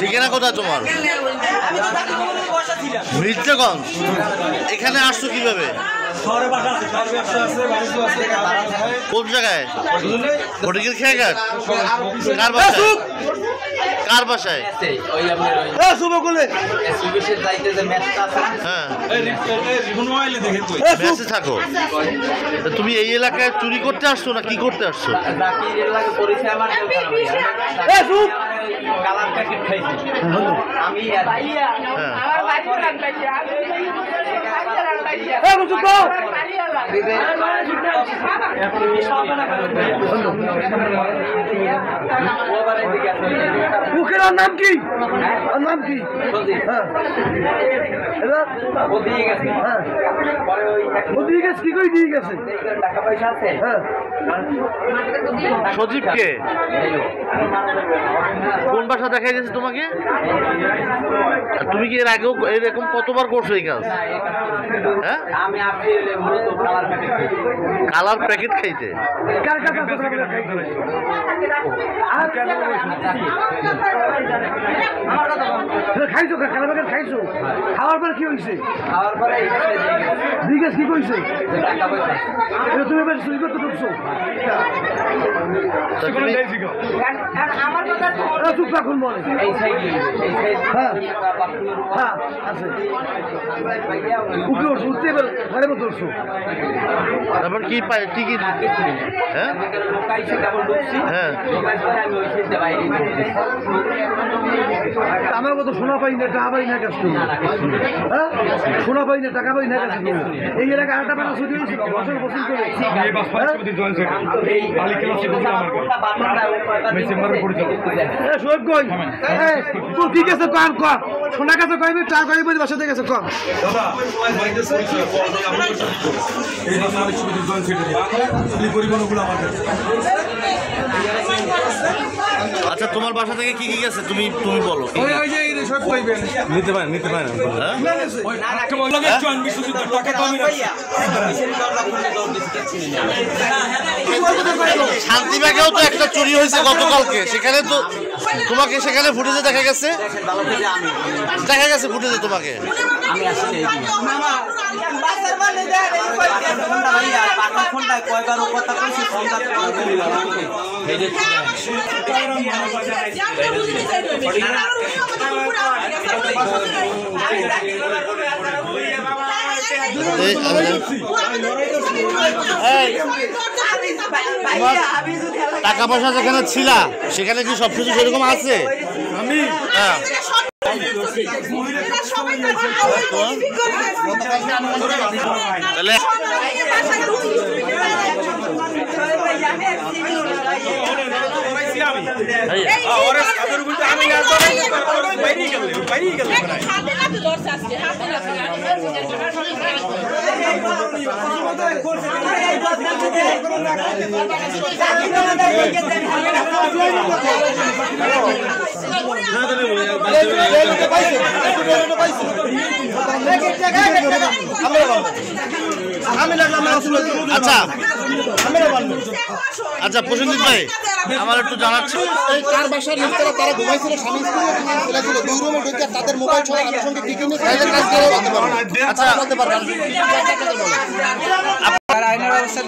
ঠিকানা কোথায় তোমার? মির্জাগঞ্জ। এখানে আসছো কিভাবে? কোন জায়গায়? ফটিকের খেয়াঘাট। কার বাসায়? কার বাসায়? মেসে থাকো। তুমি এই এলাকায় চুরি করতে আসছো না কি করতে আসছো? নাম কি? নাম কি? সজীবকে কোন বাসা দেখা গেছে তোমাকে? তুমি কি এর আগেও এরকম কতবার করছো এই কাজ? হ্যাঁ, কালার প্যাকেট খাইতে। খাইছো কালার প্যাকেট খাইছো? খাওয়ার পরে কি হয়েছে? খাওয়ার পরে জিজ্ঞেস কি কইছে? তুমি এবার চুরি করতে ঢুকছো? চুপ রাখুন বলে। উঠতে এবার ঘরে মতো উঠছো। তারপর কি পাই টিকিট? হ্যাঁ হ্যাঁ, আমার মতো সোনা পাই না টাকা পাই না কাজ করি। হ্যাঁ, সোনা পাই না টাকা পাই না কাজ করি। এই এলাকায় আটা পানা ছুটি হয়েছিল বছর বছর করে। তোর ঠিক আছে কম কম সোনা কাছে কমবে টাকা কমবে বাসাতে গেছে কম। আচ্ছা, তোমার বাসা থেকে কি কি গেছে তুমি তুমি বলো। নিতে পারেন নিতে পারেন। শান্তিবাগেও তো একটা চুরি হয়েছে গতকালকে, সেখানে তো তোমাকে সেখানে ফুটেজে দেখা গেছে। দেখা গেছে ফুটেজে তোমাকে। টাকা পয়সা যেখানে ছিল সেখানে কি সবকিছু সেরকম আছে? আমি তাহলে আচ্ছা আচ্ছা, প্রসেনজিৎ ভাই আমার একটু জানাচ্ছি, কার বাসার লোকেরা তারা ঘুমাইছিল, স্বামী স্ত্রী ছিল, দুই রুমে ঢুকে তাদের মোবাইল ছড়া আমার সঙ্গে কি কিনে কাজ করে আচ্ছা বলতে পারবেন। আইনের ব্যবস্থা